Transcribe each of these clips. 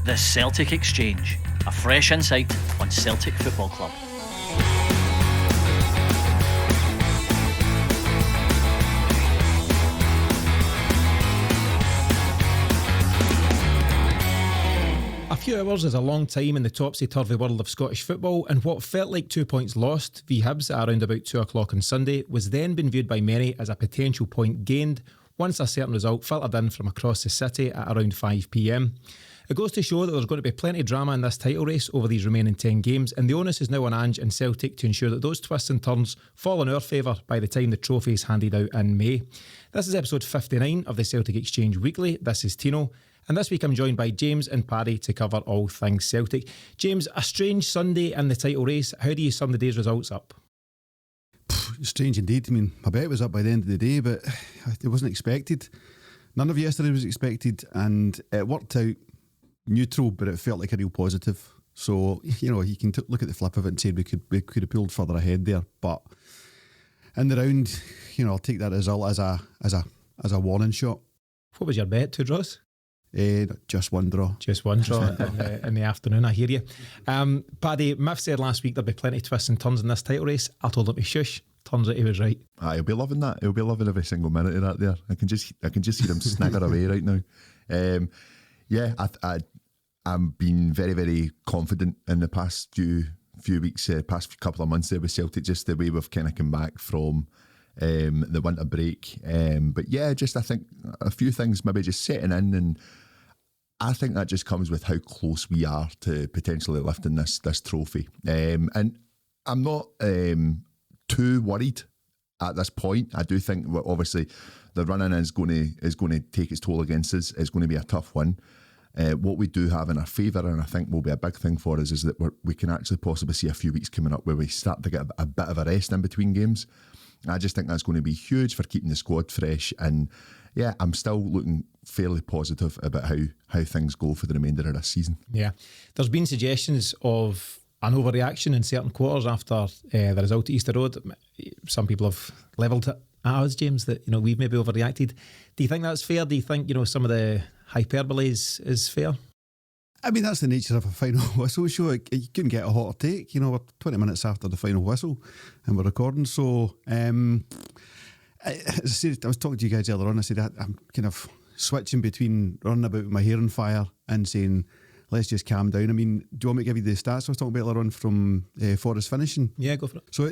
The Celtic Exchange, a fresh insight on Celtic Football Club. A few hours is a long time in the topsy-turvy world of Scottish football, and what felt like 2 points lost v Hibs at around about 2 o'clock on Sunday was then been viewed by many as a potential point gained once a certain result filtered in from across the city at around 5pm. It goes to show that there's going to be plenty of drama in this title race over these remaining 10 games, and the onus is now on Ange and Celtic to ensure that those twists and turns fall in our favour by the time the trophy is handed out in May. This is episode 59 of the Celtic Exchange Weekly. This is Tino, and this week I'm joined by James and Paddy to cover all things Celtic. James, a strange Sunday in the title race. How do you sum the day's results up? Strange indeed. I mean, my bet was up by the end of the day, but it wasn't expected. None of yesterday was expected, and it worked out neutral, but it felt like a real positive. So, you can look at the flip of it and say we could have pulled further ahead there, but in the round, I'll take that result as a warning shot. What was your bet? 2 draws? Just one draw. Just one draw in the afternoon, I hear you. Paddy, Miff said last week there'd be plenty of twists and turns in this title race. I told him to shush. Turns out he was right. He'll be loving that. He'll be loving every single minute of that there. I can just hear him snigger away right now. I'm being very, very confident in the past few weeks, past couple of months there with Celtic, just the way we've kind of come back from the winter break. But yeah, just I think a few things maybe just setting in, and I think that just comes with how close we are to potentially lifting this trophy. And I'm not too worried at this point. I do think obviously the run-in is going to take its toll against us. It's going to be a tough one. What we do have in our favour, and I think will be a big thing for us, is that we can actually possibly see a few weeks coming up where we start to get a bit of a rest in between games. I just think that's going to be huge for keeping the squad fresh, and yeah, I'm still looking fairly positive about how things go for the remainder of this season. Yeah, there's been suggestions of an overreaction in certain quarters after the result at Easter Road. Some people have levelled it at us, James, that we've maybe overreacted. Do you think that's fair? Do you think some of the hyperbole is fair? I mean, that's the nature of a final whistle show. You couldn't get a hotter take. We're 20 minutes after the final whistle and we're recording. So, as I said, I was talking to you guys earlier on. I said I'm kind of switching between running about with my hair on fire and saying, let's just calm down. I mean, do you want me to give you the stats I was talking about earlier on from Forest finishing? Yeah, go for it. So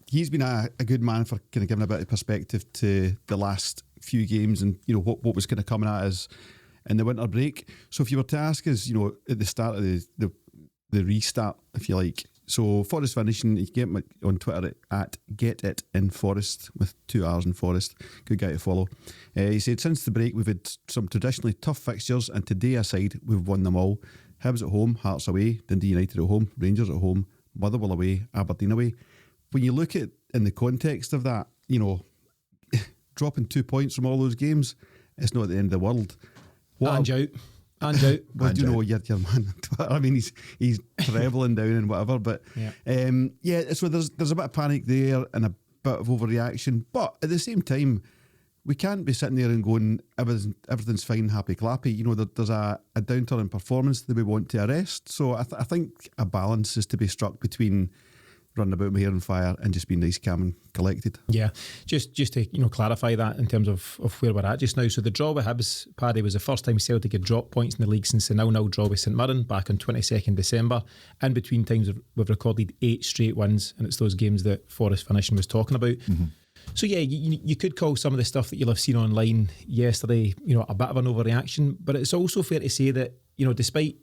he's been a good man for kind of giving a bit of perspective to the last few games and what was kind of coming at us in the winter break. So if you were to ask us, at the start of the restart, if you like, so Forest finishing, you can get him on Twitter at GetItInForest with 2 R's in Forest. Good guy to follow. He said, since the break, we've had some traditionally tough fixtures, and today aside, we've won them all. Hibs at home, Hearts away, Dundee United at home, Rangers at home, Motherwell away, Aberdeen away. When you look at in the context of that, dropping 2 points from all those games, it's not the end of the world. Ange out. Well, do you know your man? I mean, he's travelling down and whatever, but yeah. So there's a bit of panic there and a bit of overreaction, but at the same time, we can't be sitting there and going everything's fine, happy clappy. There's a downturn in performance that we want to arrest. So I think a balance is to be struck between running about my hair on fire and just being nice, calm and collected. Yeah, just to clarify that in terms of where we're at just now. So the draw with Hibs, Paddy, was the first time Celtic had dropped points in the league since the 0-0 draw with St Mirren back on 22nd December. In between times we've recorded 8 straight wins, and it's those games that Forest finishing was talking about. Mm-hmm. So yeah, you could call some of the stuff that you'll have seen online yesterday, a bit of an overreaction, but it's also fair to say that, despite,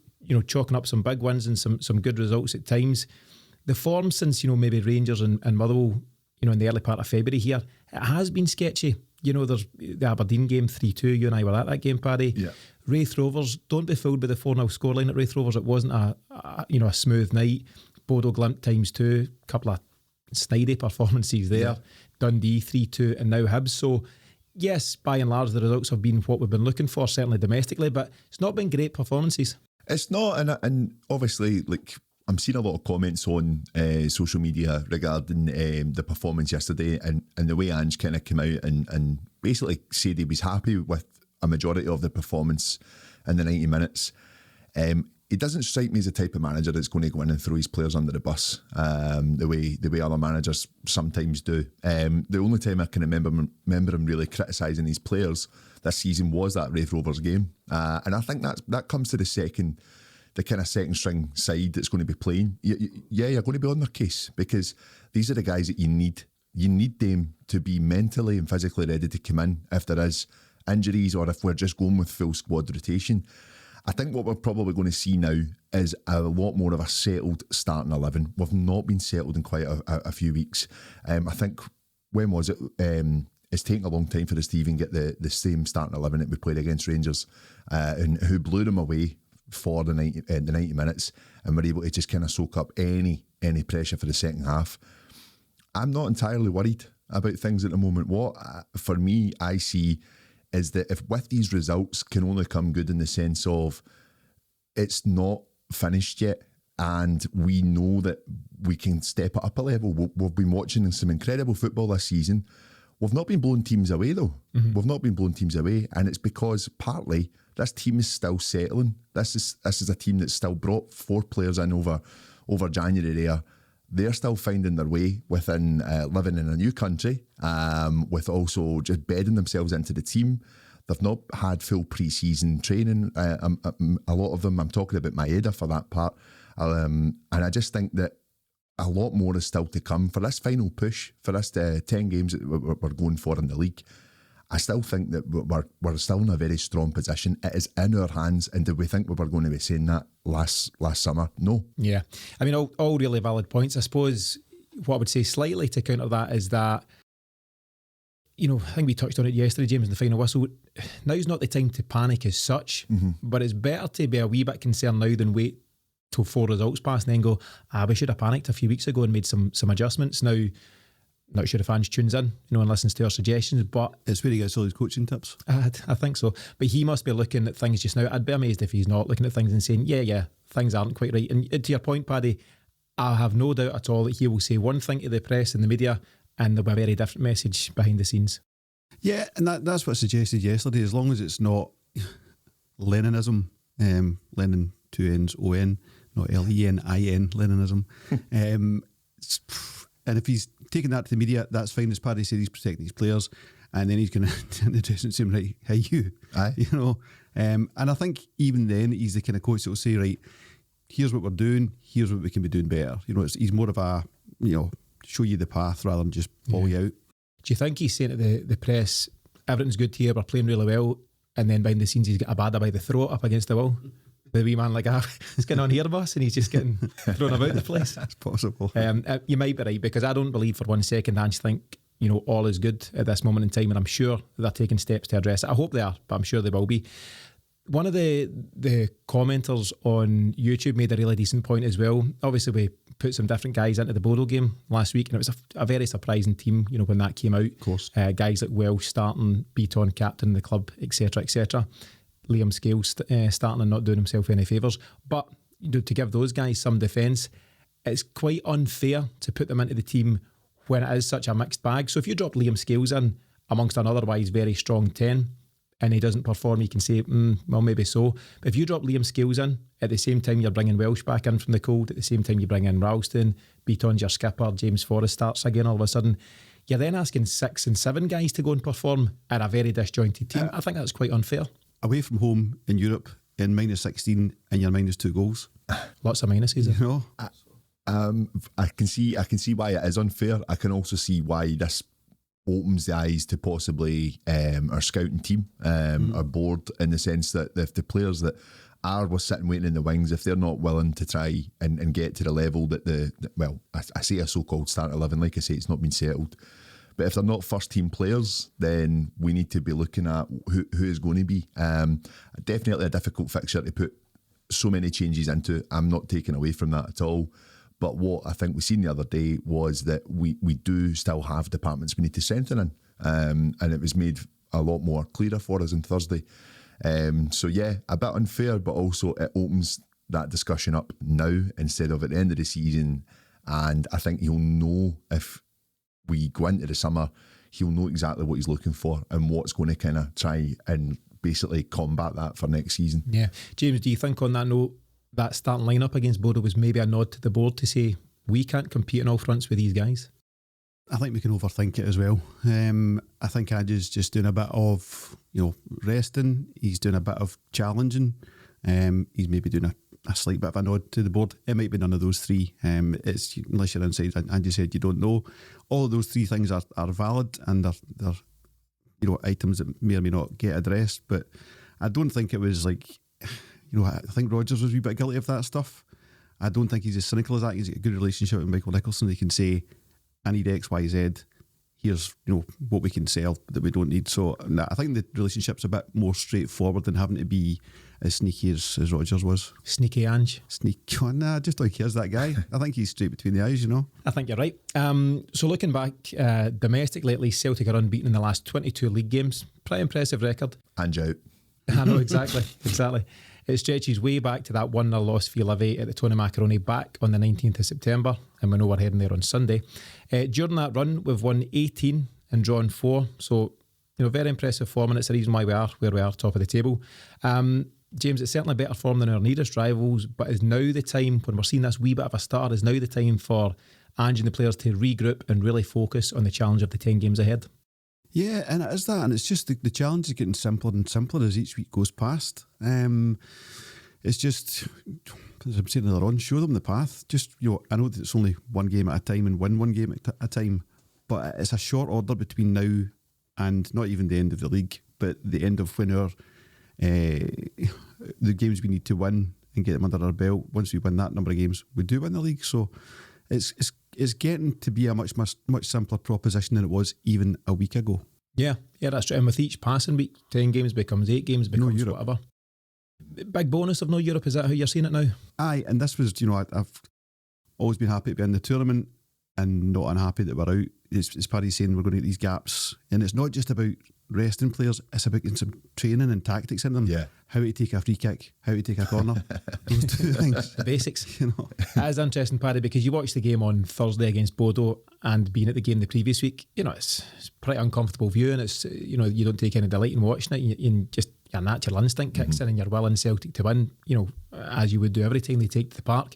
chalking up some big wins and some good results at times, the form since, maybe Rangers and Motherwell, in the early part of February here, it has been sketchy. There's the Aberdeen game 3-2. You and I were at that game, Paddy. Yeah. Raith Rovers, don't be fooled by the 4-0 scoreline at Raith Rovers. It wasn't a smooth night. Bodo Glimt ×2, couple of snidey performances there. Yeah. Dundee 3-2 and now Hibs. So yes, by and large the results have been what we've been looking for, certainly domestically, but it's not been great performances. It's not, and obviously, I'm seeing a lot of comments on social media regarding the performance yesterday and the way Ange kind of came out and basically said he was happy with a majority of the performance in the 90 minutes. He doesn't strike me as the type of manager that's going to go in and throw his players under the bus the way other managers sometimes do. The only time I can remember him really criticising his players this season was that Raith Rovers game, and I think that comes to the kind of second string side that's going to be playing. You're going to be on their case, because these are the guys that you need. You need them to be mentally and physically ready to come in if there is injuries, or if we're just going with full squad rotation. I think what we're probably going to see now is a lot more of a settled starting 11. We've not been settled in quite a few weeks. I think, when was it? It's taken a long time for us to even get the same starting 11 that we played against Rangers, and who blew them away for the 90 minutes, and were able to just kind of soak up any pressure for the second half. I'm not entirely worried about things at the moment. What, for me, I see is that if with these results can only come good in the sense of it's not finished yet, and we know that we can step it up a level. We've been watching some incredible football this season. We've not been blowing teams away though. Mm-hmm. We've not been blowing teams away, and it's because partly this team is still settling. This is a team that's still brought 4 players in over January there. They're still finding their way within living in a new country, with also just bedding themselves into the team. They've not had full pre-season training. A lot of them, I'm talking about Maeda for that part. And I just think that a lot more is still to come for this final push, for this 10 games that we're going for in the league. I still think that we're still in a very strong position. It is in our hands. And did we think we were going to be saying that last summer? No. Yeah. I mean, all really valid points. I suppose what I would say slightly to counter that is that, I think we touched on it yesterday, James, in the final whistle. Now's not the time to panic as such, but it's better to be a wee bit concerned now than wait till 4 results pass and then go, we should have panicked a few weeks ago and made some adjustments. Now, not sure if fans tunes in, and listens to our suggestions, but it's where he gets all his coaching tips. I think so. But he must be looking at things just now. I'd be amazed if he's not looking at things and saying, yeah, things aren't quite right. And to your point, Paddy, I have no doubt at all that he will say one thing to the press and the media, and there'll be a very different message behind the scenes. Yeah, and that's what I suggested yesterday. As long as it's not Leninism, Lenin, 2 N's, O-N, not L-E-N-I-N, Leninism. And if he's taking that to the media, that's fine. As Paddy said, he's protecting his players, and then he's going to introduce and say, right, hey, you. Aye. And I think even then, he's the kind of coach that will say, right, here's what we're doing, here's what we can be doing better. He's more of a, show you the path rather than just pull you out. Do you think he's saying to the press, everything's good here, we're playing really well, and then behind the scenes he's got a bada by the throat up against the wall? The wee man he's getting on here, boss, and he's just getting thrown about the place. That's possible. You might be right, because I don't believe for one second Ange think all is good at this moment in time, and I'm sure they're taking steps to address it. I hope they are, but I'm sure they will be. One of the commenters on YouTube made a really decent point as well. Obviously, we put some different guys into the Bodo game last week, and it was a very surprising team, when that came out. Of course. Guys like Welsh starting, Beaton captain the club, etc., etc. Liam Scales starting and not doing himself any favours. But to give those guys some defence, it's quite unfair to put them into the team when it is such a mixed bag. So if you drop Liam Scales in amongst an otherwise very strong 10 and he doesn't perform, you can say, well, maybe so. But if you drop Liam Scales in, at the same time you're bringing Welsh back in from the cold, at the same time you bring in Ralston, Beaton's your skipper, James Forrest starts again all of a sudden, you're then asking 6 and 7 guys to go and perform in a very disjointed team. I think that's quite unfair. Away from home in Europe in -16 and you're -2 goals. Lots of minuses. I can see why it is unfair. I can also see why this opens the eyes to possibly our scouting team, our board, in the sense that if the players that was sitting waiting in the wings, if they're not willing to try and get to the level that I say a so-called start 11, like I say, it's not been settled. But if they're not first team players, then we need to be looking at who is going to be. Definitely a difficult fixture to put so many changes into. I'm not taking away from that at all. But what I think we seen the other day was that we do still have departments we need to strengthen in. And it was made a lot more clearer for us on Thursday. So yeah, a bit unfair, but also it opens that discussion up now instead of at the end of the season. And I think you'll know if we go into the summer, he'll know exactly what he's looking for and what's going to kind of try and basically combat that for next season. Yeah. James, do you think on that note, that starting lineup against Bodo was maybe a nod to the board to say, we can't compete on all fronts with these guys? I think we can overthink it as well. I think Ange is just doing a bit of, resting. He's doing a bit of challenging. He's maybe doing a slight bit of a nod to the board. It might be none of those three. It's unless you're inside. Ange said you don't know. All of those three things are valid, and they're items that may or may not get addressed. But I don't think it was like, I think Rodgers was a wee bit guilty of that stuff. I don't think he's as cynical as that. He's got a good relationship with Michael Nicholson. He can say, I need X, Y, Z. Here's what we can sell that we don't need. So I think the relationship's a bit more straightforward than having to be as sneaky as Rodgers was. Sneaky Ange. I just don't care as that guy. I think he's straight between the eyes, I think you're right. So looking back, domestically at least, Celtic are unbeaten in the last 22 league games. Pretty impressive record. Ange out. I know, exactly. It stretches way back to that 1-0 loss for Leith at the Tony Macaroni back on the 19th of September, and we know we're heading there on Sunday. During that run, we've won 18 and drawn 4, so very impressive form, and it's the reason why we are where we are, top of the table. James, it's certainly better form than our nearest rivals, but is now the time, when we're seeing this wee bit of a start, is now the time for Ange and the players to regroup and really focus on the challenge of the 10 games ahead? Yeah, and it is that, and it's just the challenge is getting simpler and simpler as each week goes past. It's just, as I'm saying earlier on, show them the path. Just, I know that it's only one game at a time and win one game at a time, but it's a short order between now and not even the end of the league, but the end of when the games we need to win and get them under our belt. Once we win that number of games, we do win the league. So it's getting to be a much simpler proposition than it was even a week ago. Yeah, that's true. And with each passing week, 10 games becomes 8 games, becomes whatever. Big bonus of no Europe, is that how you're seeing it now? Aye, and this was, I've always been happy to be in the tournament and not unhappy that we're out. It's Paddy saying we're going to get these gaps, and it's not just about resting players, it's about getting some training and tactics in them. Yeah. How to take a free kick, how to take a corner. Those two things. The basics. That is interesting, Paddy, because you watched the game on Thursday against Bodo, and being at the game the previous week, it's pretty uncomfortable viewing. It's, you don't take any delight in watching it. You just, your natural instinct kicks in and you're willing Celtic to win, as you would do every time they take to the park.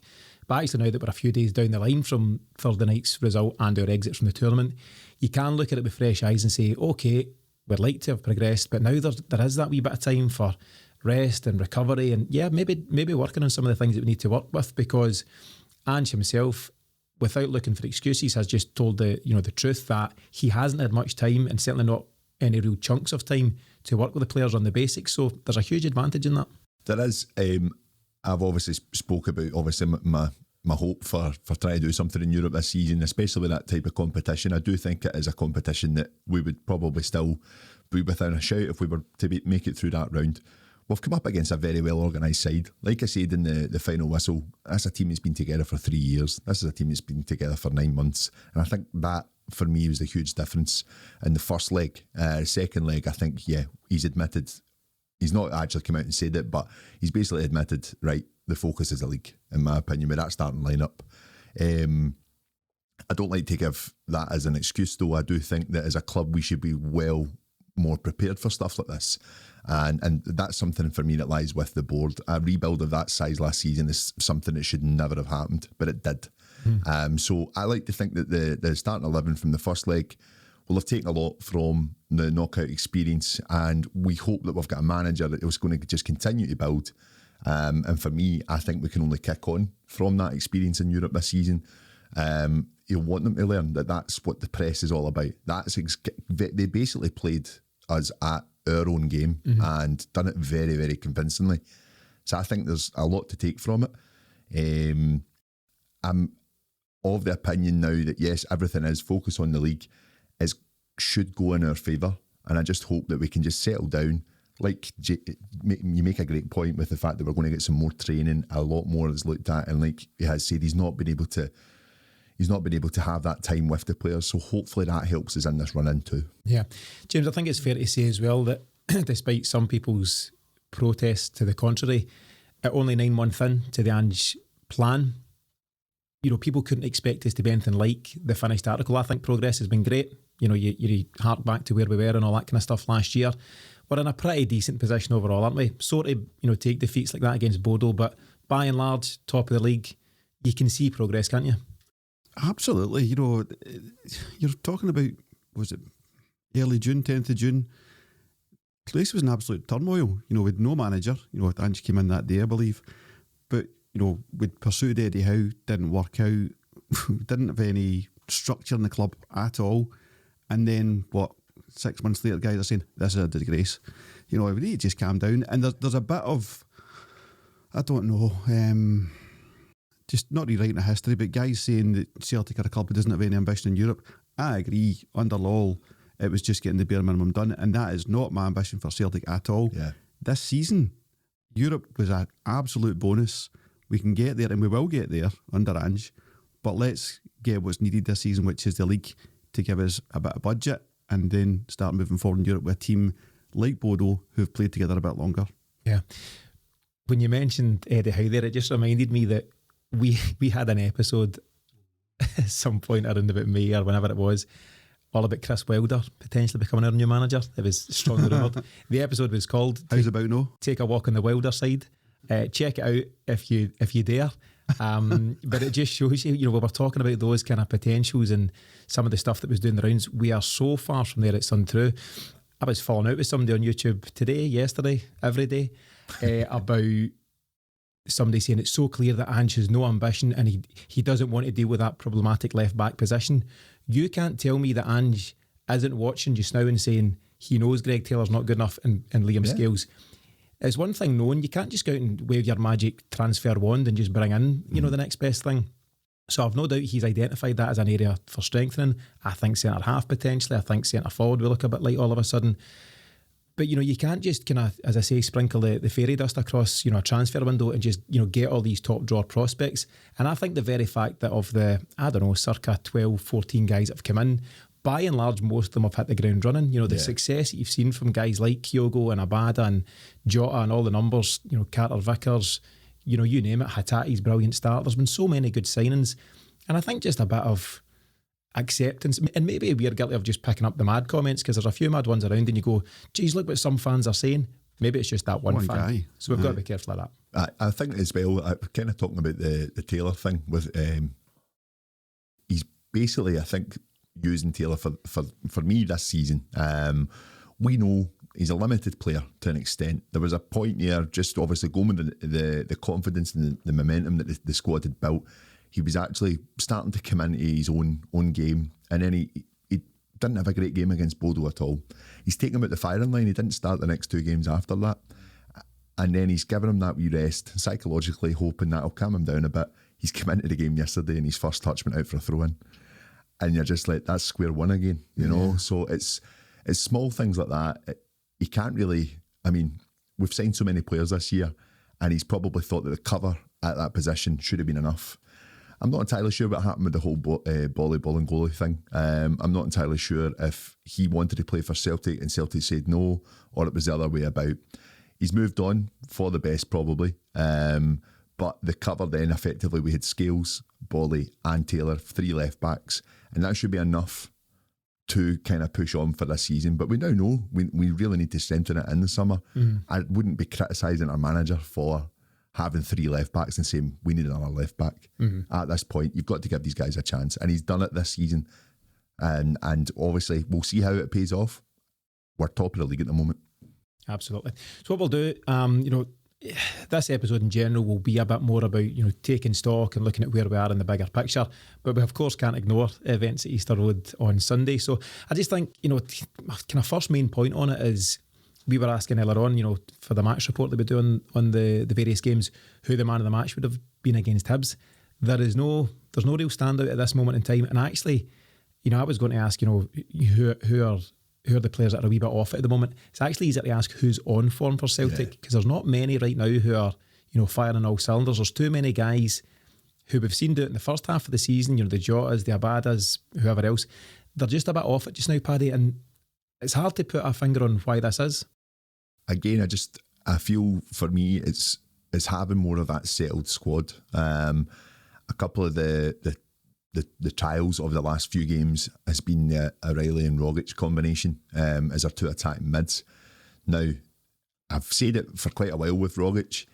But actually now that we're a few days down the line from Thursday night's result and our exit from the tournament, you can look at it with fresh eyes and say, okay, we'd like to have progressed, but now there is that wee bit of time for rest and recovery, and maybe working on some of the things that we need to work with, because Ange himself, without looking for excuses, has just told the truth that he hasn't had much time, and certainly not any real chunks of time to work with the players on the basics. So there's a huge advantage in that. There is. I've obviously spoke about my hope for trying to do something in Europe this season, especially with that type of competition. I do think it is a competition that we would probably still be within a shout if we were to make it through that round. We've come up against a very well organised side. Like I said in the final whistle, that's a team that's been together for 3 years. This is a team that's been together for 9 months. And I think that, for me, was the huge difference in the first leg. Second leg, I think, he's admitted, he's not actually come out and said it, but he's basically admitted, right, the focus is the league, in my opinion, with that starting lineup. I don't like to give that as an excuse, though. I do think that as a club, we should be well more prepared for stuff like this. And that's something for me that lies with the board. A rebuild of that size last season is something that should never have happened, but it did. So I like to think that the starting 11 from the first leg will have taken a lot from the knockout experience, and we hope that we've got a manager that is going to just continue to build. And for me, I think we can only kick on from that experience in Europe this season. You want them to learn that that's what the press is all about. They basically played us at our own game and done it very, very convincingly. So I think there's a lot to take from it. I'm of the opinion now that yes, everything is focused on the league, should go in our favour, and I just hope that we can just settle down. Like you make a great point with the fact that we're going to get some more training, a lot more is looked at, and like he has said, he's not been able to have that time with the players. So hopefully that helps us in this run in too. Yeah, James, I think it's fair to say as well that despite some people's protests to the contrary, at only 9 months in to the Ange plan, people couldn't expect us to be anything like the finished article. I think progress has been great. You hark back to where we were and all that kind of stuff last year. we're in a pretty decent position overall, aren't we? Sort of, take defeats like that against Bodo, but by and large, top of the league, you can see progress, can't you? Absolutely. You're talking about, was it early June, 10th of June? Place was in absolute turmoil, with no manager. Ange came in that day, I believe. But, we'd pursued Eddie Howe, didn't work out, didn't have any structure in the club at all. And then, 6 months later, guys are saying, this is a disgrace. We need to just calm down. And there's a bit of, I don't know, just not rewriting a history, but guys saying that Celtic are a club that doesn't have any ambition in Europe. I agree. Under Lol, it was just getting the bare minimum done, and that is not my ambition for Celtic at all. Yeah. This season, Europe was an absolute bonus. We can get there, and we will get there under Ange, but let's get what's needed this season, which is the league, to give us a bit of budget and then start moving forward in Europe with a team like Bodo who've played together a bit longer. Yeah. When you mentioned Eddie Howe there, it just reminded me that we had an episode at some point around about May or whenever it was, all about Chris Wilder potentially becoming our new manager. It was strongly rumoured. The episode was called How's about no? Take a Walk on the Wilder Side. Check it out if you dare. But it just shows you, we were talking about those kind of potentials and some of the stuff that was doing the rounds. We are so far from there, it's untrue. I was falling out with somebody on YouTube today, yesterday, every day, about somebody saying it's so clear that Ange has no ambition and he doesn't want to deal with that problematic left back position. You can't tell me that Ange isn't watching just now and saying he knows Greg Taylor's not good enough and Liam Scales. It's one thing knowing, you can't just go out and wave your magic transfer wand and just bring in, the next best thing. So I've no doubt he's identified that as an area for strengthening. I think centre half potentially. I think centre forward will look a bit light all of a sudden. But, you can't just kind of, as I say, sprinkle the fairy dust across, a transfer window and just, get all these top drawer prospects. And I think the very fact that of the, circa 12, 14 guys that have come in, by and large, most of them have hit the ground running. The success that you've seen from guys like Kyogo and Abada and Jota and all the numbers, Carter Vickers, you name it, Hatati's brilliant start. There's been so many good signings. And I think just a bit of acceptance, and maybe we're guilty of just picking up the mad comments because there's a few mad ones around and you go, geez, look what some fans are saying. Maybe it's just that one fan guy. So we've got to be careful of that. I think as well, kind of talking about the Taylor thing with he's basically, I think, using Taylor for me this season. We know he's a limited player to an extent. There was a point here, just obviously going with the confidence and the momentum that the squad had built. He was actually starting to come into his own game, and then he didn't have a great game against Bodo at all. He's taken him out the firing line. He didn't start the next two games after that, and then he's given him that wee rest, psychologically hoping that'll calm him down a bit. He's come into the game yesterday and his first touch went out for a throw-in, and you're just like, that's square one again, you know. So it's small things like that. He can't really. I mean, we've signed so many players this year, and he's probably thought that the cover at that position should have been enough. I'm not entirely sure what happened with the whole ball and goalie thing. I'm not entirely sure if he wanted to play for Celtic and Celtic said no, or it was the other way about. He's moved on for the best probably. But the cover then, effectively, we had Scales, Bolly and Taylor, 3 left backs, and that should be enough to kind of push on for this season. But we now know we really need to strengthen it in the summer. I wouldn't be criticising our manager for having 3 left backs and saying we need another left back. At this point, you've got to give these guys a chance, and he's done it this season, and obviously we'll see how it pays off. We're top of the league at the moment. Absolutely. So what we'll do, this episode in general will be a bit more about taking stock and looking at where we are in the bigger picture, but we of course can't ignore events at Easter Road on Sunday. So I just think kind of first main point on it is, we were asking earlier on, for the match report that we do on the various games, who the man of the match would have been against Hibs. There's no real standout at this moment in time. And actually, I was going to ask, who are the players that are a wee bit off at the moment. It's actually easier to ask who's on form for Celtic, because there's not many right now who are, firing on all cylinders. There's too many guys who we've seen do it in the first half of the season, the Jotas, the Abadas, whoever else. They're just a bit off it just now, Paddy, and it's hard to put a finger on why this is. Again, I feel for me it's having more of that settled squad. A couple of the trials of the last few games has been the O'Reilly and Rogic combination as our 2 attacking mids. Now, I've said it for quite a while with Rogic.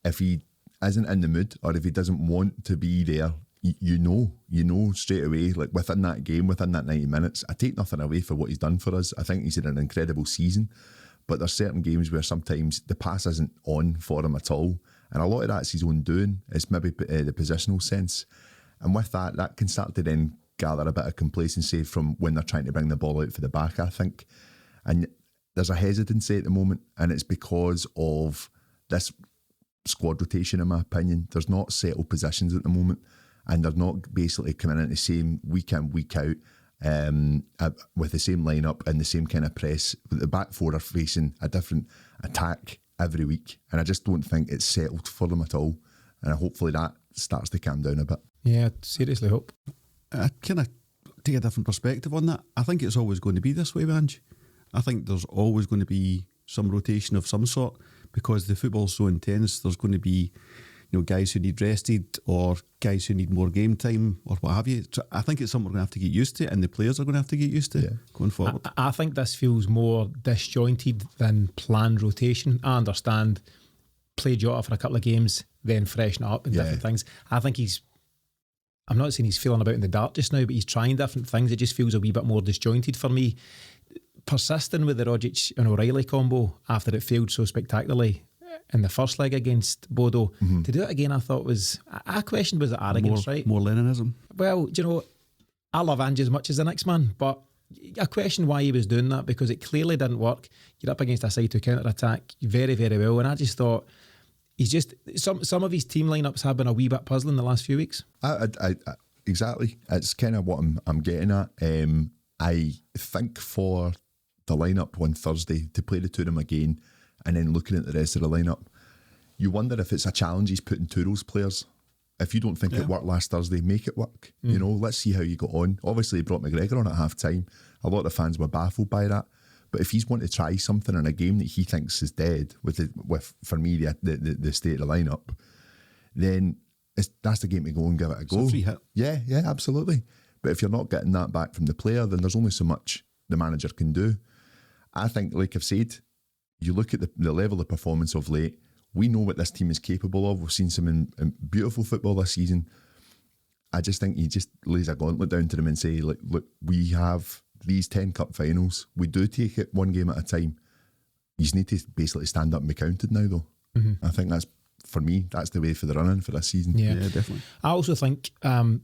If he isn't in the mood or if he doesn't want to be there, you know straight away, like within that game, within that 90 minutes. I take nothing away for what he's done for us. I think he's had an incredible season. But there's certain games where sometimes the pass isn't on for him at all. And a lot of that's his own doing. It's maybe the positional sense. And with that can start to then gather a bit of complacency from when they're trying to bring the ball out for the back, I think. And there's a hesitancy at the moment, and it's because of this squad rotation, in my opinion. There's not settled positions at the moment, and they're not basically coming in the same week in, week out with the same lineup and the same kind of press. The back four are facing a different attack every week, and I just don't think it's settled for them at all. And hopefully that starts to calm down a bit. Yeah, seriously hope. I kind of take a different perspective on that. I think it's always going to be this way, Ange. I think there's always going to be some rotation of some sort because the football's so intense. There's going to be, guys who need rested or guys who need more game time or what have you. So I think it's something we're going to have to get used to, and the players are going to have to get used to going forward. I think this feels more disjointed than planned rotation. I understand play Jota for a couple of games, then freshen it up and different things. I think I'm not saying he's feeling about in the dark just now, but he's trying different things. It just feels a wee bit more disjointed for me. Persisting with the Rogic and O'Reilly combo after it failed so spectacularly in the first leg against Bodo, to do it again, I thought I questioned, was it arrogance, right? More Leninism. Well, I love Ange as much as the next man, but I question why he was doing that, because it clearly didn't work. You're up against a side to counter-attack very, very well, and I just thought he's just some of his team lineups have been a wee bit puzzling the last few weeks. Exactly. It's kind of what I'm getting at. I think for the lineup on Thursday to play the two of them again and then looking at the rest of the lineup, you wonder if it's a challenge he's putting to those players. If you don't think it worked last Thursday, make it work. Let's see how you got on. Obviously, he brought McGregor on at half time. A lot of fans were baffled by that. But if he's wanting to try something in a game that he thinks is dead, with for me the state of the lineup, then that's the game to go and give it a go. It's a free hit. Yeah, absolutely. But if you're not getting that back from the player, then there's only so much the manager can do. I think, like I've said, you look at the level of performance of late, we know what this team is capable of. We've seen some in beautiful football this season. I just think he just lays a gauntlet down to them and say, look, we have these 10 cup finals. We do take it one game at a time. You just need to basically stand up and be counted now, though. I think for me, that's the way for the run-in for this season. Yeah, definitely. I also think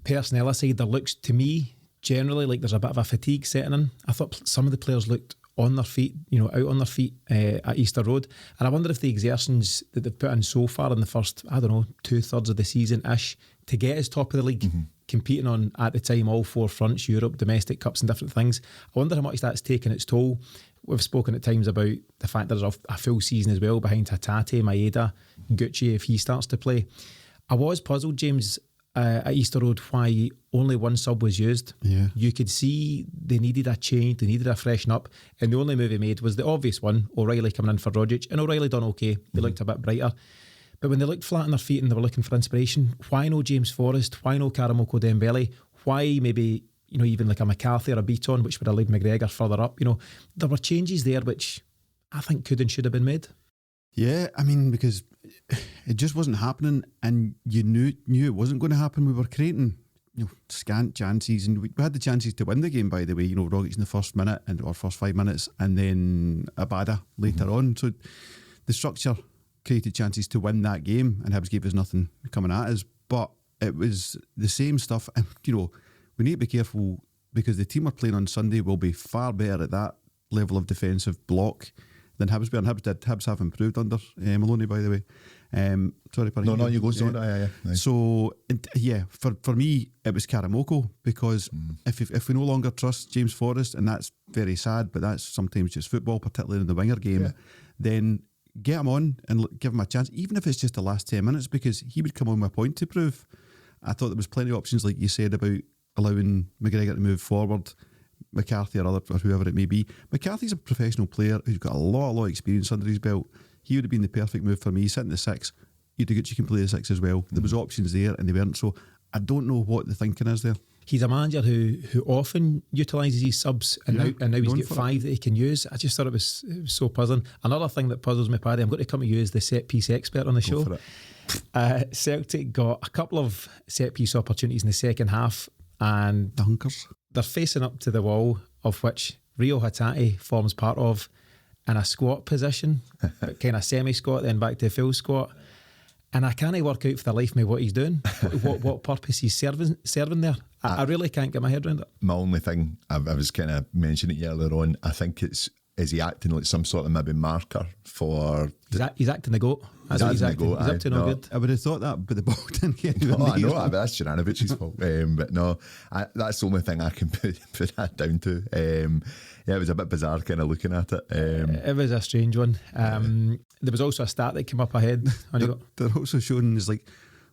personnel aside, there looks to me generally like there's a bit of a fatigue setting in. I thought some of the players looked on their feet, out on their feet at Easter Road. And I wonder if the exertions that they've put in so far in the first, 2/3 of the season-ish, to get as top of the league, competing on, at the time, all four fronts, Europe, domestic cups and different things, I wonder how much that's taken its toll. We've spoken at times about the fact that there's a full season as well behind Hatate, Maeda, Gucci, if he starts to play. I was puzzled, James, at Easter Road, why only one sub was used. Yeah. You could see they needed a change, they needed a freshen up, and the only move he made was the obvious one, O'Reilly coming in for Rogic, and O'Reilly done okay. They looked a bit brighter. But when they looked flat on their feet and they were looking for inspiration, why no James Forrest? Why no Karamoko Dembele? Why maybe, even like a McCarthy or a Beaton, which would have laid McGregor further up? There were changes there which I think could and should have been made. Yeah, because it just wasn't happening, and you knew it wasn't going to happen. We were creating scant chances, and we had the chances to win the game, by the way. Rogic in the first minute or first 5 minutes, and then Abada later on. So the structure created chances to win that game, and Hibs gave us nothing coming at us. But it was the same stuff, and we need to be careful because the team we're playing on Sunday will be far better at that level of defensive block than Hibs were, and Hibs have improved under Maloney, by the way. Sorry, Paddy. No, you go. Yeah. So, for me, it was Karamoko, because if we no longer trust James Forrest, and that's very sad, but that's sometimes just football, particularly in the winger game, then get him on and give him a chance, even if it's just the last 10 minutes, because he would come on with a point to prove. I thought there was plenty of options, like you said, about allowing McGregor to move forward, McCarthy or whoever it may be. McCarthy's a professional player who's got a lot of experience under his belt. He would have been the perfect move for me. Sitting the 6, Gucci can play the 6 as well. There was options there and they weren't. So I don't know what the thinking is there. He's a manager who often utilises his subs, and now he's got 5 that he can use. I just thought it was so puzzling. Another thing that puzzles me, Paddy, I'm going to come to you as the set piece expert on the show. For it. Celtic got a couple of set piece opportunities in the second half, and The Hunkers. they're facing up to the wall, of which Rio Hatate forms part of, in a squat position, but kind of semi-squat, then back to full squat. And I can't work out for the life of me what he's doing, what purpose he's serving there. I really can't get my head around it. My only thing, I was kind of mentioning it earlier on, I think is he acting like some sort of maybe marker for... He's acting the goat. That's what he's acting. He's up to no good. I would have thought that, but the ball didn't get No, I know, that's Juranovic's fault. But no, that's the only thing I can put that down to. Yeah, it was a bit bizarre kind of looking at it. It was a strange one. There was also a stat that came up ahead. They're also showing is like,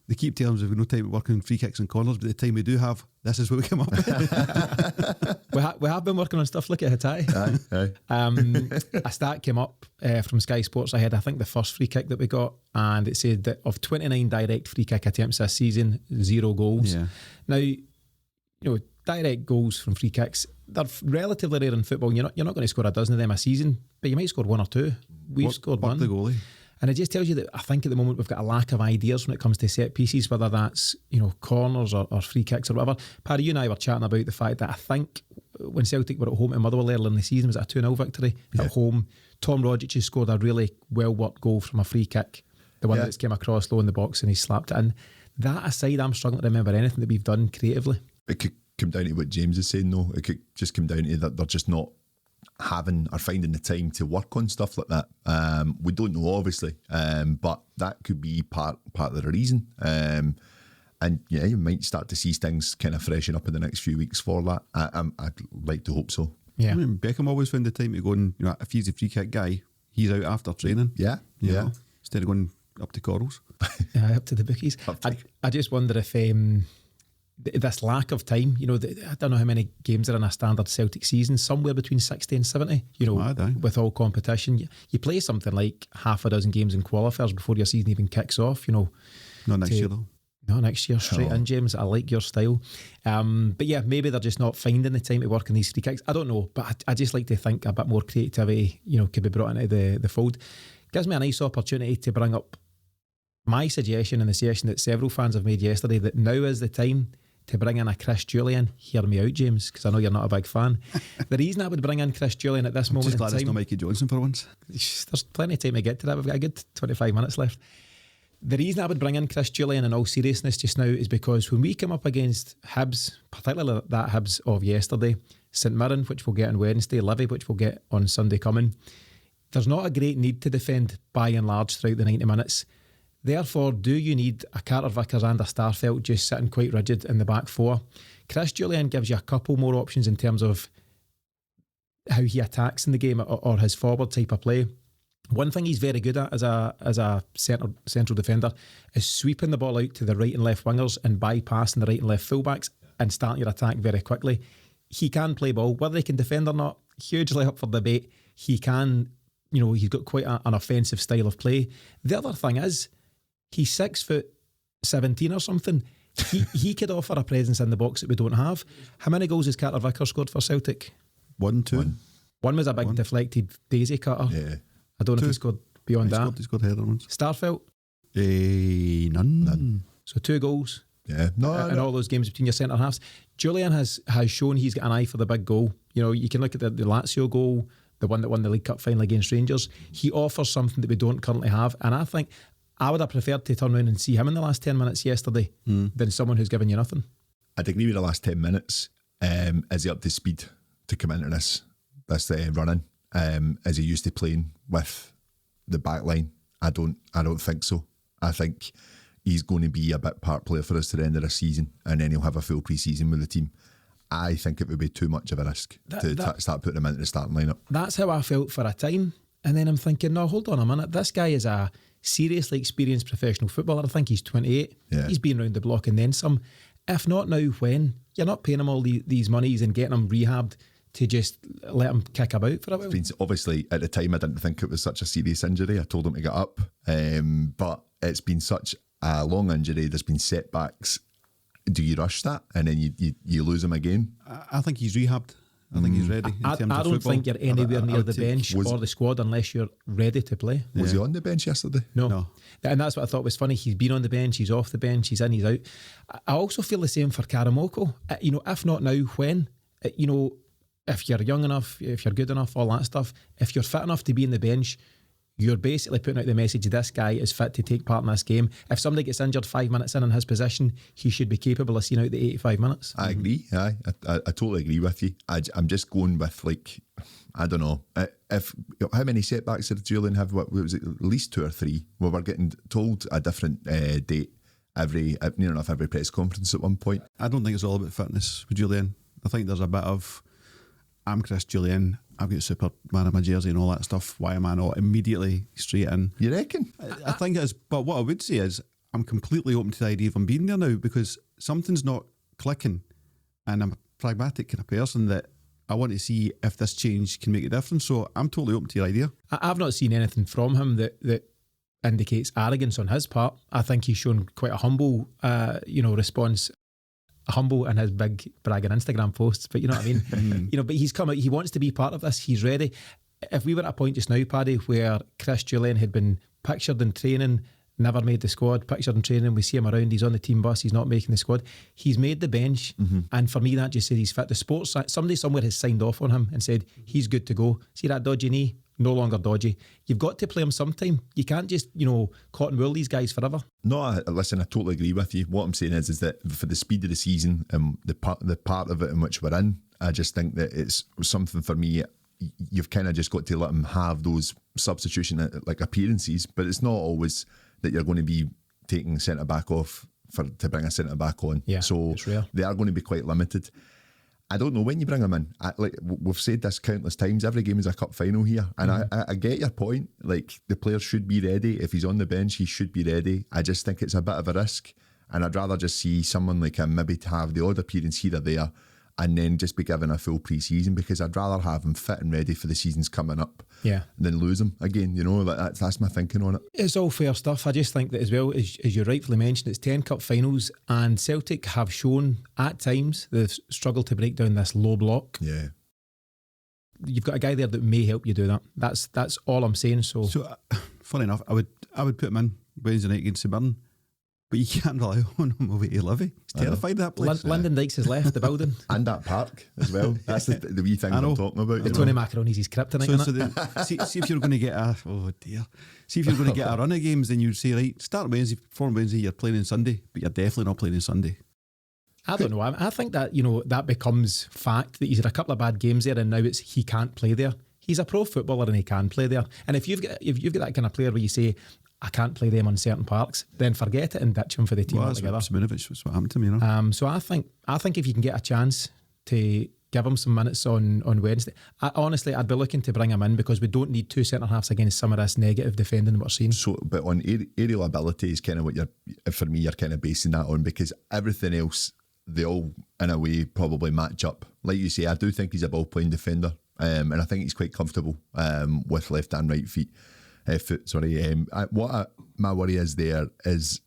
they keep telling us we've no time to work on free kicks and corners, but the time we do have, this is what we come up with. we have been working on stuff like at Hatai. A stat came up from Sky Sports ahead, I think the first free kick that we got, and it said that of 29 direct free kick attempts this season, 0 goals. Yeah. Now, direct goals from free kicks, they're relatively rare in football. You're not going to score a dozen of them a season, but you might score 1 or 2. We've scored 1. The goalie. And it just tells you that I think at the moment we've got a lack of ideas when it comes to set pieces, whether that's corners or free kicks or whatever. Paddy, you and I were chatting about the fact that I think when Celtic were at home to Motherwell earlier in the season, was it a 2-0 victory at home? Tom Rogic has scored a really well worked goal from a free kick, the one that's came across low in the box and he slapped it in. That aside, I'm struggling to remember anything that we've done creatively. It could come down to what James is saying though. It could just come down to that they're just not having or finding the time to work on stuff like that. We don't know obviously, but that could be part of the reason. And yeah, you might start to see things kind of freshen up in the next few weeks for that. I'd like to hope so. Yeah, I mean, Beckham always found the time to go and, if he's a free kick guy, he's out after training. Yeah. Instead of going up to corals. Up to the bookies. I just wonder if this lack of time, I don't know how many games are in a standard Celtic season, somewhere between 60 and 70, with all competition. You play something like half a dozen games in qualifiers before your season even kicks off, Not next year though. No, next year, straight in, James. I like your style. But yeah, maybe they're just not finding the time to work on these free kicks. I don't know, but I just like to think a bit more creativity, could be brought into the fold. Gives me a nice opportunity to bring up my suggestion and the suggestion that several fans have made yesterday, that now is the time to bring in a Chris Jullien. Hear me out, James, because I know you're not a big fan. The reason I would bring in Chris Jullien at this moment in time... Just glad it's not Mikey Johnson for once. There's plenty of time to get to that. We've got a good 25 minutes left. The reason I would bring in Chris Jullien in all seriousness just now is because when we come up against Hibs, particularly that Hibs of yesterday, St Mirren, which we'll get on Wednesday, Livy, which we'll get on Sunday coming, there's not a great need to defend by and large throughout the 90 minutes. Therefore, do you need a Carter Vickers and a Starfelt just sitting quite rigid in the back four? Chris Jullien gives you a couple more options in terms of how he attacks in the game or his forward type of play. One thing he's very good at as a central defender is sweeping the ball out to the right and left wingers and bypassing the right and left fullbacks and starting your attack very quickly. He can play ball. Whether he can defend or not, hugely up for debate. He can, he's got quite an offensive style of play. The other thing is, he's 6'17" or something. He could offer a presence in the box that we don't have. How many goals has Carter Vickers scored for Celtic? 1, 2. One was a big deflected daisy cutter. Yeah. I don't know if he scored beyond that. He scored header ones. Starfelt? None. So 2 goals. Yeah. No. All those games between your centre halves. Jullien has shown he's got an eye for the big goal. You can look at the Lazio goal, the one that won the League Cup final against Rangers. He offers something that we don't currently have, and I think I would have preferred to turn around and see him in the last 10 minutes yesterday than someone who's given you nothing. I'd agree with the last 10 minutes. Is he up to speed to come into this run-in? Is he used to playing with the back line? I don't think so. I think he's going to be a bit part player for us to the end of the season, and then he'll have a full pre-season with the team. I think it would be too much of a risk to start putting him into the starting lineup. That's how I felt for a time, and then I'm thinking, no, hold on a minute. This guy is a seriously experienced professional footballer. I think he's 28. Yeah. He's been around the block and then some. If not now, when? You're not paying him all these monies and getting him rehabbed to just let him kick about for a while. Obviously, at the time, I didn't think it was such a serious injury. I told him to get up. But it's been such a long injury. There's been setbacks. do you rush that and then you lose him again? I think he's rehabbed. I think he's ready. I don't think you're anywhere near the bench or the squad unless you're ready to play. Was he on the bench yesterday? No. And that's what I thought was funny. He's been on the bench, he's off the bench, he's in, he's out. I also feel the same for Karamoko. If not now, when? If you're young enough, if you're good enough, all that stuff, if you're fit enough to be in the bench, you're basically putting out the message, this guy is fit to take part in this game. If somebody gets injured 5 minutes in his position, he should be capable of seeing out the 85 minutes. I agree. I totally agree with you. I'm just going with, I don't know. How many setbacks did Jullien have? What was it? At least 2 or 3. We were getting told a different date near enough every press conference at one point. I don't think it's all about fitness with Jullien. I think there's a bit of, I'm Chris Jullien, I've got Superman in my jersey and all that stuff. Why am I not immediately straight in? You reckon? I think it is. But what I would say is I'm completely open to the idea of him being there now because something's not clicking, and I'm a pragmatic kind of person that I want to see if this change can make a difference. So I'm totally open to your idea. I've not seen anything from him that indicates arrogance on his part. I think he's shown quite a humble response. Humble in his big bragging Instagram posts, but you know what I mean. But he's come out. He wants to be part of this. He's ready. If we were at a point just now, Paddy, where Chris Jullien had been pictured in training, never made the squad, pictured in training, we see him around, he's on the team bus, he's not making the squad. He's made the bench, and for me, that just said he's fit. The sports side, somebody somewhere has signed off on him and said he's good to go. See that dodgy knee? No longer dodgy. You've got to play him sometime. You can't just, cotton wool these guys forever. No, listen, I totally agree with you. What I'm saying is that for the speed of the season and the part of it in which we're in, I just think that it's something for me. You've kind of just got to let him have those substitution appearances, but it's not always that you're going to be taking centre back off to bring a centre back on. Yeah, so it's rare. They are going to be quite limited. I don't know when you bring him in. We've said this countless times. Every game is a cup final here, and I get your point. The player should be ready. If he's on the bench, he should be ready. I just think it's a bit of a risk, and I'd rather just see someone like him maybe to have the odd appearance here or there, and then just be given a full pre-season, because I'd rather have him fit and ready for the seasons coming up, than lose him again. That's my thinking on it. It's all fair stuff. I just think that as well, as you rightfully mentioned, it's 10 cup finals, and Celtic have shown at times they've struggled to break down this low block. Yeah. You've got a guy there that may help you do that. That's all I'm saying. So funny enough, I would put him in Wednesday night against St. But you can't rely on him away to Livy. He's terrified of that place. Lyndon Dykes has left the building. And that park as well. That's the wee thing I'm talking about. The Tony Macaroni's his kryptonite. See if you're going to get see if you're going to get a run of games, then you'd say, right, start Wednesday, perform Wednesday, you're playing on Sunday, but you're definitely not playing on Sunday. I don't know. I think that, that becomes fact, that he's had a couple of bad games there and now it's he can't play there. He's a pro footballer and he can play there. And if you've got that kind of player where you say, I can't play them on certain parks, then forget it and ditch him for the team altogether. That's what happened to me, So I think if you can get a chance to give him some minutes on Wednesday, I'd be looking to bring him in, because we don't need two centre-halves against some of this negative defending we're seeing. So, but on aerial ability is kind of what you're kind of basing that on, because everything else, they all, in a way, probably match up. Like you say, I do think he's a ball-playing defender, and I think he's quite comfortable with left and right foot. My worry is there is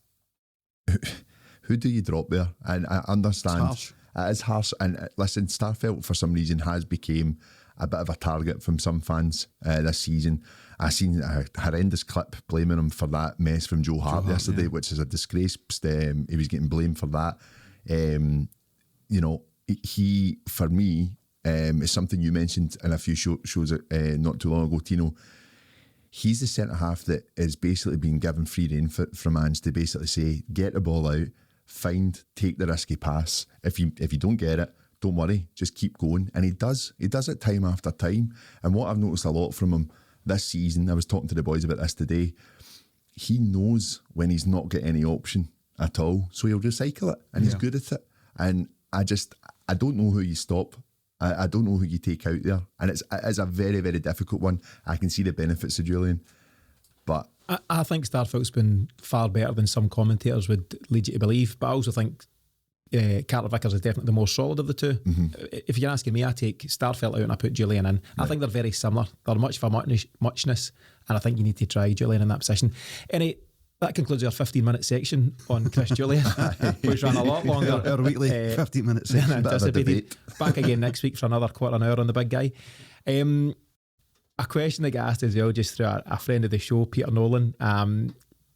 who do you drop there? And I understand it is harsh. And listen, Starfelt for some reason has become a bit of a target from some fans this season. I seen a horrendous clip blaming him for that mess from Joe Hart yesterday, which is a disgrace. He was getting blamed for that. He, for me, is something you mentioned in a few shows not too long ago, Tino. He's the centre-half that is basically being given free rein from Ange to basically say, get the ball out, take the risky pass. If you don't get it, don't worry, just keep going. And he does it time after time. And what I've noticed a lot from him this season, I was talking to the boys about this today, he knows when he's not got any option at all. So he'll recycle it, and he's good at it. And I don't know who you stop. I don't know who you take out there, and it's a very, very difficult one. I can see the benefits of Jullien, but I think Starfelt's been far better than some commentators would lead you to believe. But I also think Carter Vickers is definitely the more solid of the two. If you're asking me, I take Starfelt out and I put Jullien in. I think they're very similar. They're much of a muchness, and I think you need to try Jullien in that position. That concludes our 15-minute section on Chris Jullien, which ran a lot longer. Our weekly 15-minute than section. anticipated. Back again next week for another quarter an hour on the big guy. A question that got asked as well, just through a friend of the show, Peter Nolan.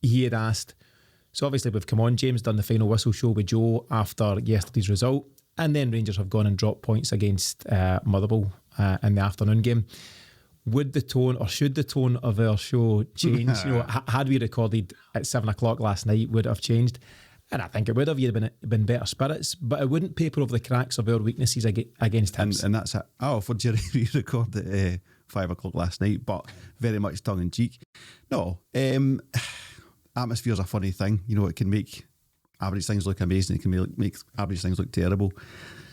He had asked, so obviously we've come on, James, done the final whistle show with Joe after yesterday's result, and then Rangers have gone and dropped points against Motherwell in the afternoon game. Would the tone, or should the tone of our show change? Had we recorded at 7 o'clock last night, would it have changed? And I think it would have. You'd have been better spirits, but it wouldn't paper over the cracks of our weaknesses against Hibs. And that's it. For Jerry, we recorded at 5 o'clock last night, but very much tongue in cheek. No, atmosphere's a funny thing. It can make average things look amazing. It can make average things look terrible.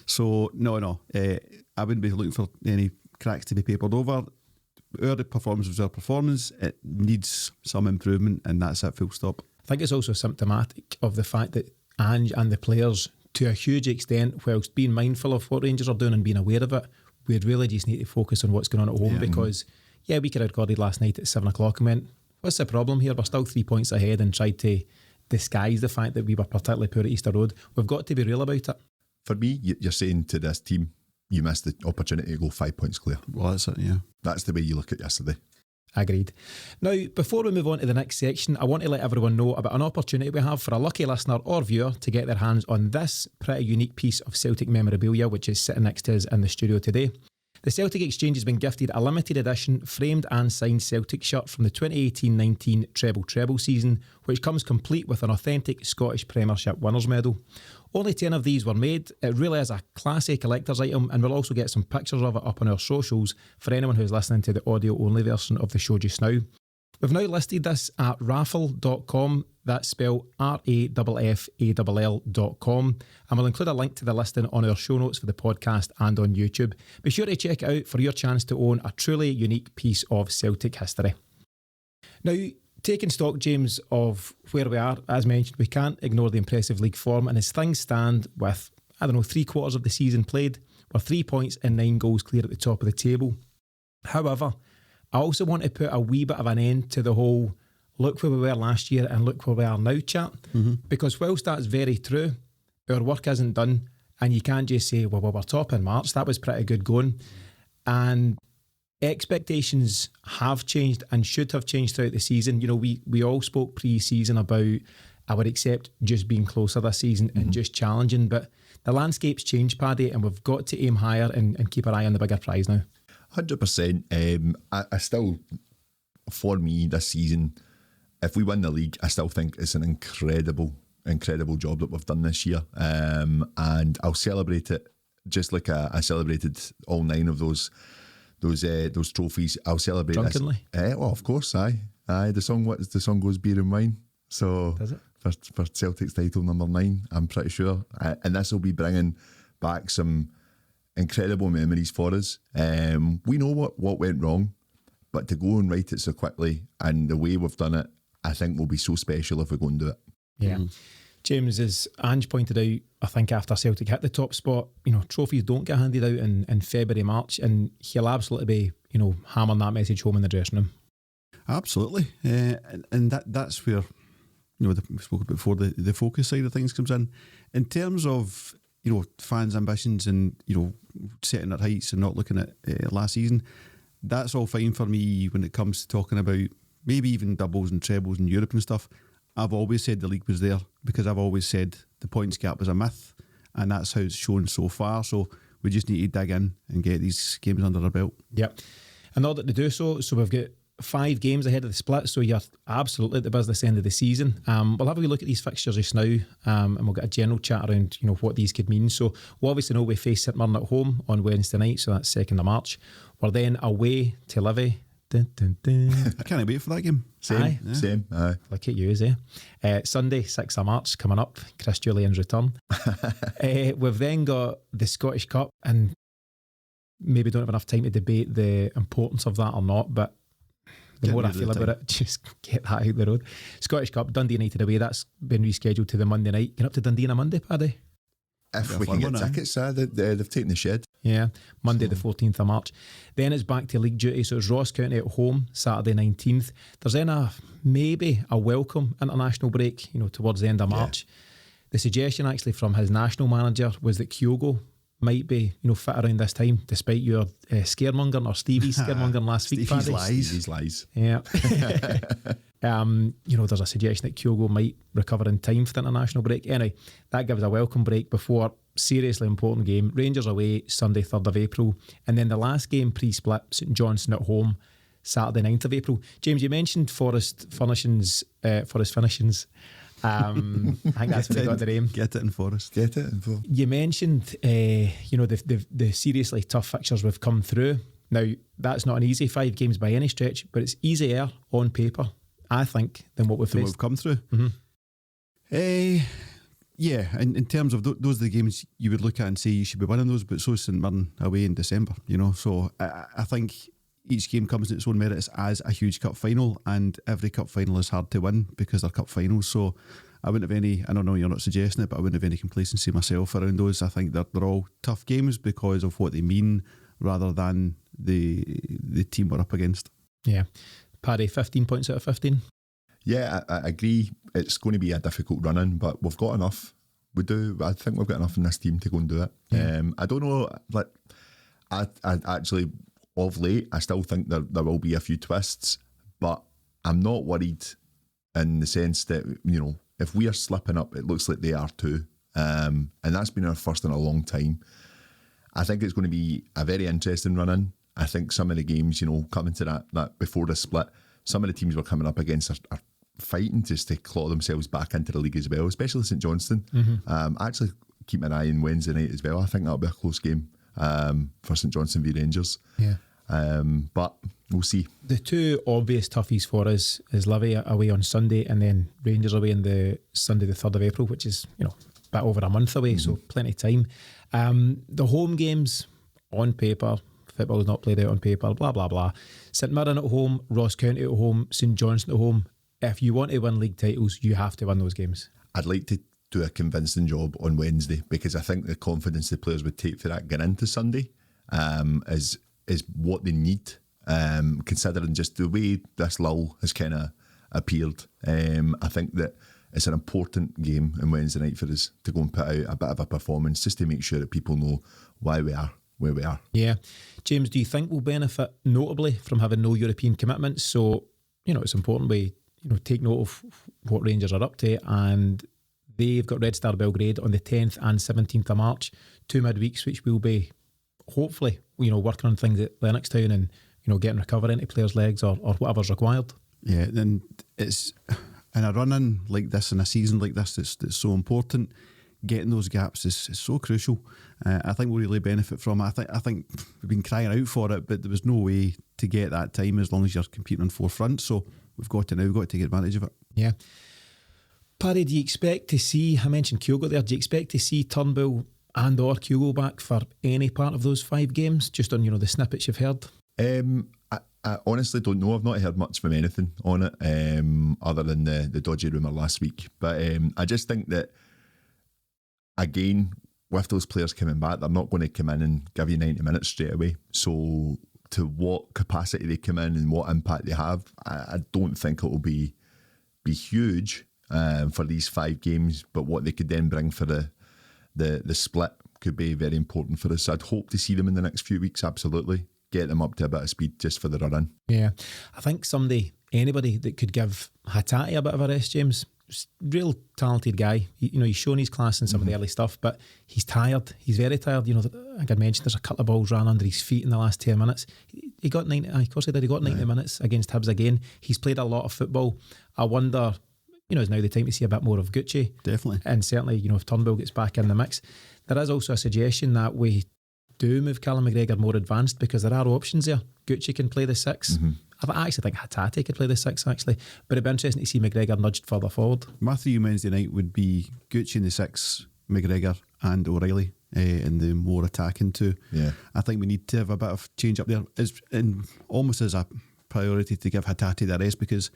So no, I wouldn't be looking for any cracks to be papered over. Our performance was our performance. It needs some improvement, and that's it, full stop. I think it's also symptomatic of the fact that Ange and the players, to a huge extent, whilst being mindful of what Rangers are doing and being aware of it, we really just need to focus on what's going on at home, because we could have recorded last night at 7 o'clock and went, what's the problem here? We're still 3 points ahead, and tried to disguise the fact that we were particularly poor at Easter Road. We've got to be real about it. For me, you're saying to this team, you missed the opportunity to go 5 points clear. Well, that's it, yeah. That's the way you look at yesterday. Agreed. Now, before we move on to the next section, I want to let everyone know about an opportunity we have for a lucky listener or viewer to get their hands on this pretty unique piece of Celtic memorabilia, which is sitting next to us in the studio today. The Celtic Exchange has been gifted a limited edition framed and signed Celtic shirt from the 2018-19 treble season, which comes complete with an authentic Scottish Premiership winners medal. Only 10 of these were made. It really is a classy collector's item, and we'll also get some pictures of it up on our socials for anyone who's listening to the audio-only version of the show just now. We've now listed this at raffle.com, that's spelled RAFFALL.com, and we'll include a link to the listing on our show notes for the podcast and on YouTube. Be sure to check it out for your chance to own a truly unique piece of Celtic history. Now, taking stock, James, of where we are, as mentioned, we can't ignore the impressive league form, and as things stand with, 3/4 of the season played, we're 3 points and 9 goals clear at the top of the table. However, I also want to put a wee bit of an end to the whole look where we were last year and look where we are now chat, because whilst that's very true, our work isn't done, and you can't just say, well, we're top in March, that was pretty good going, and expectations have changed and should have changed throughout the season. We all spoke pre-season about, I would accept just being closer this season and just challenging, but the landscape's changed, Paddy, and we've got to aim higher and keep our eye on the bigger prize now. 100%. I still, for me, this season, if we win the league, I still think it's an incredible job that we've done this year, and I'll celebrate it just like I celebrated all 9 of those trophies. I'll celebrate drunkenly. Well, of course, aye. The song goes beer and wine. So does it? For Celtic's title number 9, I'm pretty sure, and this will be bringing back some incredible memories for us. We know what went wrong, but to go and write it so quickly and the way we've done it, I think will be so special if we go and do it. Yeah. James, as Ange pointed out, I think after Celtic hit the top spot, trophies don't get handed out in February, March, and he'll absolutely be, hammering that message home in the dressing room. Absolutely. And that's where, we spoke about before, the focus side of things comes in. In terms of, fans' ambitions and, setting their heights and not looking at last season, that's all fine for me when it comes to talking about maybe even doubles and trebles in Europe and stuff. I've always said the league was there because I've always said the points gap was a myth, and that's how it's shown so far. So we just need to dig in and get these games under our belt. Yep. In order to do so we've got 5 games ahead of the split, so you're absolutely at the business end of the season. We'll have a wee look at these fixtures just now, and we'll get a general chat around what these could mean. So we obviously know we face St Mirren at home on Wednesday night, so that's 2nd of March. We're then away to Leith. Dun, dun, dun. I can't wait for that game. Same. Look at you, Sunday, 6th of March coming up, Chris Jullien's return. We've then got the Scottish Cup, and maybe don't have enough time to debate the importance of that or not, but the more I feel about it, just get that out the road. Scottish Cup, Dundee United away, that's been rescheduled to the Monday night. Get up to Dundee on a Monday, Paddy? If we can get tickets, they've taken the shed. Yeah, Monday the 14th of March. Then it's back to league duty, so it's Ross County at home, Saturday 19th. There's then maybe a welcome international break, towards the end of March. The suggestion actually from his national manager was that Kyogo might be, fit around this time, despite your scaremongering or Stevie's scaremongering last week. Stevie's lies. Yeah. There's a suggestion that Kyogo might recover in time for the international break. Anyway, that gives a welcome break before seriously important game. Rangers away, Sunday 3rd of April. And then the last game pre-split, St Johnstone at home, Saturday 9th of April. James, you mentioned Forest Finishings. I think that's where they got the name. Get it in Forest. You mentioned, the seriously tough fixtures we've come through. Now, that's not an easy 5 games by any stretch, but it's easier on paper, I think, than what we've faced. What we've come through. Mm-hmm. Yeah, in terms of those are the games you would look at and say you should be winning those, but so is St Mirren away in December, So I think each game comes in its own merits as a huge cup final, and every cup final is hard to win because they're cup finals. So I wouldn't have any, I don't know, you're not suggesting it, but I wouldn't have any complacency myself around those. I think they're all tough games because of what they mean rather than the team we're up against. Yeah. Paddy, 15 points out of 15? Yeah, I agree. It's going to be a difficult run-in, but we've got enough. I think we've got enough in this team to go and do it. Yeah. I don't know, I actually, of late, I still think there will be a few twists, but I'm not worried in the sense that, if we are slipping up, it looks like they are too. And that's been our first in a long time. I think it's going to be a very interesting run-in. I think some of the games, coming to that before the split, some of the teams we're coming up against are fighting just to claw themselves back into the league as well, especially St Johnstone. Mm-hmm. Actually keep an eye on Wednesday night as well. I think that'll be a close game for St Johnstone v Rangers. Yeah. But we'll see. The two obvious toughies for us is Livy away on Sunday and then Rangers away on the Sunday the 3rd of April, which is, a bit over a month away, so plenty of time. The home games, on paper, football is not played out on paper, blah, blah, blah. St Mirren at home, Ross County at home, St Johnstone at home. If you want to win league titles, you have to win those games. I'd like to do a convincing job on Wednesday because I think the confidence the players would take for that going into Sunday is what they need, considering just the way this lull has kind of appeared. I think that it's an important game on Wednesday night for us to go and put out a bit of a performance just to make sure that people know why we are where we are. Yeah. James, do you think we'll benefit notably from having no European commitments? So, it's important we take note of what Rangers are up to, and they've got Red Star Belgrade on the 10th and 17th of March, 2 midweeks, which will be hopefully, working on things at Lennoxtown and, getting recovery into players' legs or whatever's required. Yeah, and it's in a run-in like this, in a season like this, it's so important. Getting those gaps is so crucial. I think we'll really benefit from it. I think we've been crying out for it, but there was no way to get that time as long as you're competing on forefront. So we've got to take advantage of it. Yeah. Paddy, do you expect to see, I mentioned Kyogo there, do you expect to see Turnbull and or Kyogo back for any part of those 5 games, just on, the snippets you've heard? I honestly don't know. I've not heard much from anything on it, other than the dodgy rumour last week. But I just think that, again, with those players coming back, they're not going to come in and give you 90 minutes straight away. So to what capacity they come in and what impact they have, I don't think it will be huge for these 5 games, but what they could then bring for the split could be very important for us. I'd hope to see them in the next few weeks, absolutely. Get them up to a bit of speed just for the run-in. Yeah. I think anybody that could give Hatate a bit of a rest, James, real talented guy. He's shown his class in some of the early stuff, but he's tired. He's very tired. I think I mentioned there's a couple of balls ran under his feet in the last 10 minutes. He got 90. Of course he did. He got 90 minutes against Hibs again. He's played a lot of football. I wonder, is now the time to see a bit more of Gucci. Definitely. And certainly, if Turnbull gets back in the mix. There is also a suggestion that we do move Callum McGregor more advanced because there are options there. Gucci can play the 6. I actually think Hatate could play the 6 actually, but it'd be interesting to see McGregor nudged further forward. My 3 Wednesday night would be Gucci in the 6, McGregor and O'Reilly in the more attacking 2. Yeah. I think we need to have a bit of change up there, almost as a priority to give Hatate the rest, because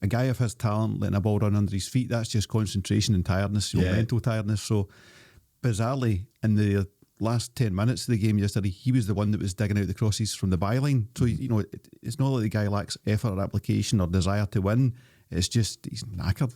a guy of his talent letting a ball run under his feet, that's just concentration and tiredness, mental tiredness. So bizarrely, in the last 10 minutes of the game yesterday, he was the one that was digging out the crosses from the byline. So, it's not like the guy lacks effort or application or desire to win. It's just he's knackered.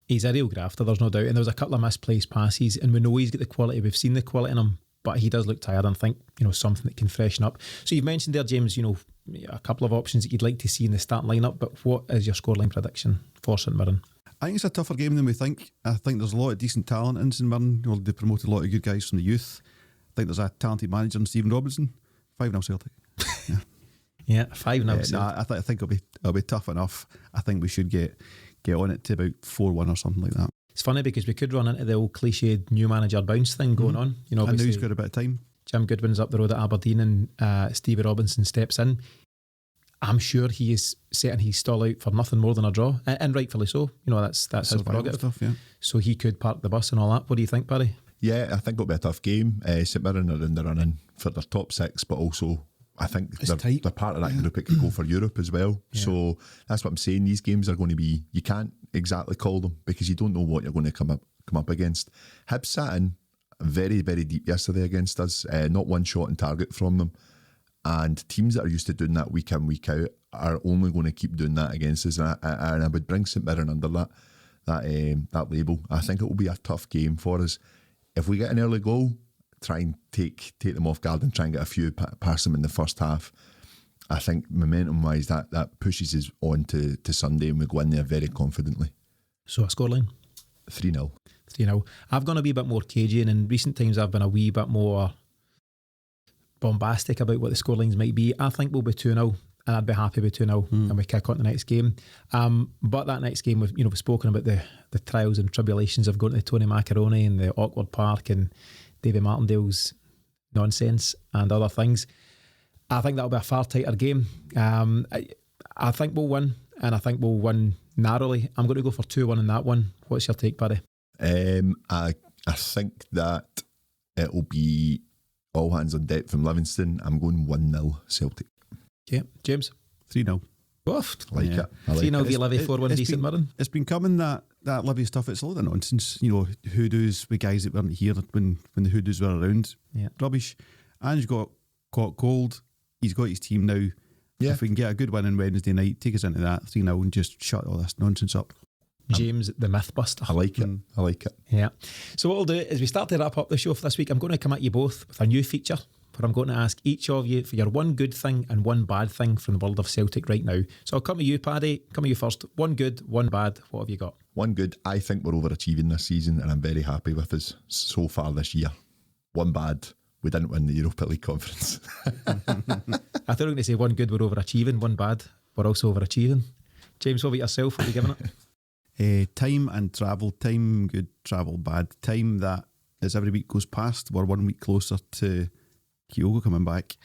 He's a real grafter, there's no doubt. And there was a couple of misplaced passes, and we know he's got the quality. We've seen the quality in him, but he does look tired, and think, something that can freshen up. So you've mentioned there, James, a couple of options that you'd like to see in the starting lineup, but what is your scoreline prediction for St Mirren? I think it's a tougher game than we think. I think there's a lot of decent talent in St Mirren. They promoted a lot of good guys from the youth. I think there's a talented manager in Stephen Robinson. 5-0 Celtic. Yeah, 5-0 Celtic. I think it'll be tough enough. I think we should get on it to about 4-1 or something like that. It's funny because we could run into the old cliched new manager bounce thing going on. I know he's got a bit of time. Jim Goodwin's up the road at Aberdeen, and Stevie Robinson steps in. I'm sure he is setting his stall out for nothing more than a draw, and rightfully so. That's his prerogative. Stuff, yeah. So he could park the bus and all that. What do you think, Paddy? Yeah, I think it'll be a tough game. St Mirren are in the running for their top 6, but also I think they're part of that group that could go for Europe as well. Yeah. So that's what I'm saying. These games are going to be, you can't exactly call them because you don't know what you're going to come up against. Hibs sat in very, very deep yesterday against us. Not one shot on target from them. And teams that are used to doing that week in, week out are only going to keep doing that against us. And I would bring St Mirren under that label. I think it will be a tough game for us. If we get an early goal, try and take them off guard and try and get a few past them in the first half. I think momentum-wise, that pushes us on to Sunday, and we go in there very confidently. So a scoreline? 3-0. 3-0. I've gone a wee bit more cagey, and in recent times I've been a wee bit more bombastic about what the scorelines might be. I think we'll be 2-0, and I'd be happy with 2-0 and we kick on the next game. But that next game, we've spoken about the trials and tribulations of going to Tony Macaroni and the awkward park and Davy Martindale's nonsense and other things. I think that'll be a far tighter game. I think we'll win, and I think we'll win narrowly. I'm going to go for 2-1 in that one. What's your take, Paddy? I think that it'll be all hands on deck from Livingston. I'm going 1-0 Celtic. Okay, James? 3-0. Oof. I like it. 3-0 v Livy, 4-1 v St Mirren. It's been coming, that Livy stuff. It's a lot of nonsense. Hoodoos with guys that weren't here when the Hoodoos were around. Yeah. Rubbish. Ange got caught cold. He's got his team now. Yeah. If we can get a good win on Wednesday night, take us into that 3-0 and just shut all this nonsense up. James, the Mythbuster. I like it. I like it. Yeah. So what we'll do is we start to wrap up the show for this week. I'm going to come at you both with a new feature where I'm going to ask each of you for your one good thing and one bad thing from the world of Celtic right now. So I'll come to you, Paddy. Come to you first. One good, one bad. What have you got? One good. I think we're overachieving this season, and I'm very happy with us so far this year. One bad. We didn't win the Europa League conference. I thought you were going to say one good, we're overachieving. One bad, we're also overachieving. James, what about yourself? What are you giving it? Time and travel. Time good, travel bad. Time that as every week goes past, we're 1 week closer to Kyogo coming back.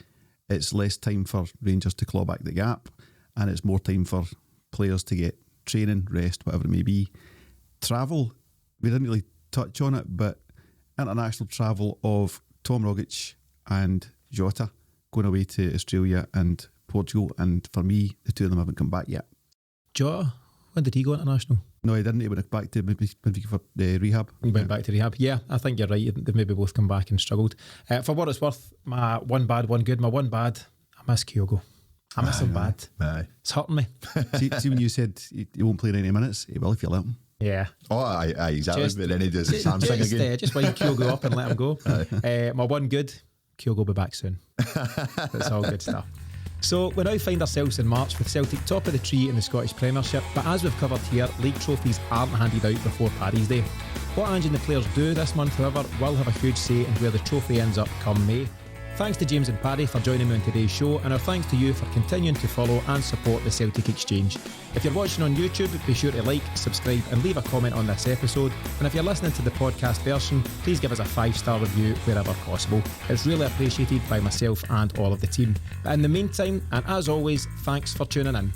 It's less time for Rangers to claw back the gap, and it's more time for players to get training, rest, whatever it may be. Travel, we didn't really touch on it, but international travel of Tom Rogic and Jota going away to Australia and Portugal, and for me, the two of them haven't come back yet. Jota, when did he go international? No, he didn't. He went back to maybe for rehab. He went back to rehab. Yeah, I think you're right. They've maybe both come back and struggled. For what it's worth, my one bad, one good. My one bad, I miss Kyogo. I miss him bad. Aye. It's hurting me. see when you said he won't play 90 minutes, he will if you let him. Yeah. Oh, aye, exactly. But then he does the Samsung again. Just wind Kyogo up and let him go. My one good, Kyogo will be back soon. That's all good stuff. So we now find ourselves in March with Celtic top of the tree in the Scottish Premiership, but as we've covered here, league trophies aren't handed out before Paddy's Day. What Ange and the players do this month, however, will have a huge say in where the trophy ends up come May. Thanks to James and Paddy for joining me on today's show, and our thanks to you for continuing to follow and support the Celtic Exchange. If you're watching on YouTube, be sure to like, subscribe and leave a comment on this episode, and if you're listening to the podcast version, please give us a 5-star review wherever possible. It's really appreciated by myself and all of the team. But in the meantime, and as always, thanks for tuning in.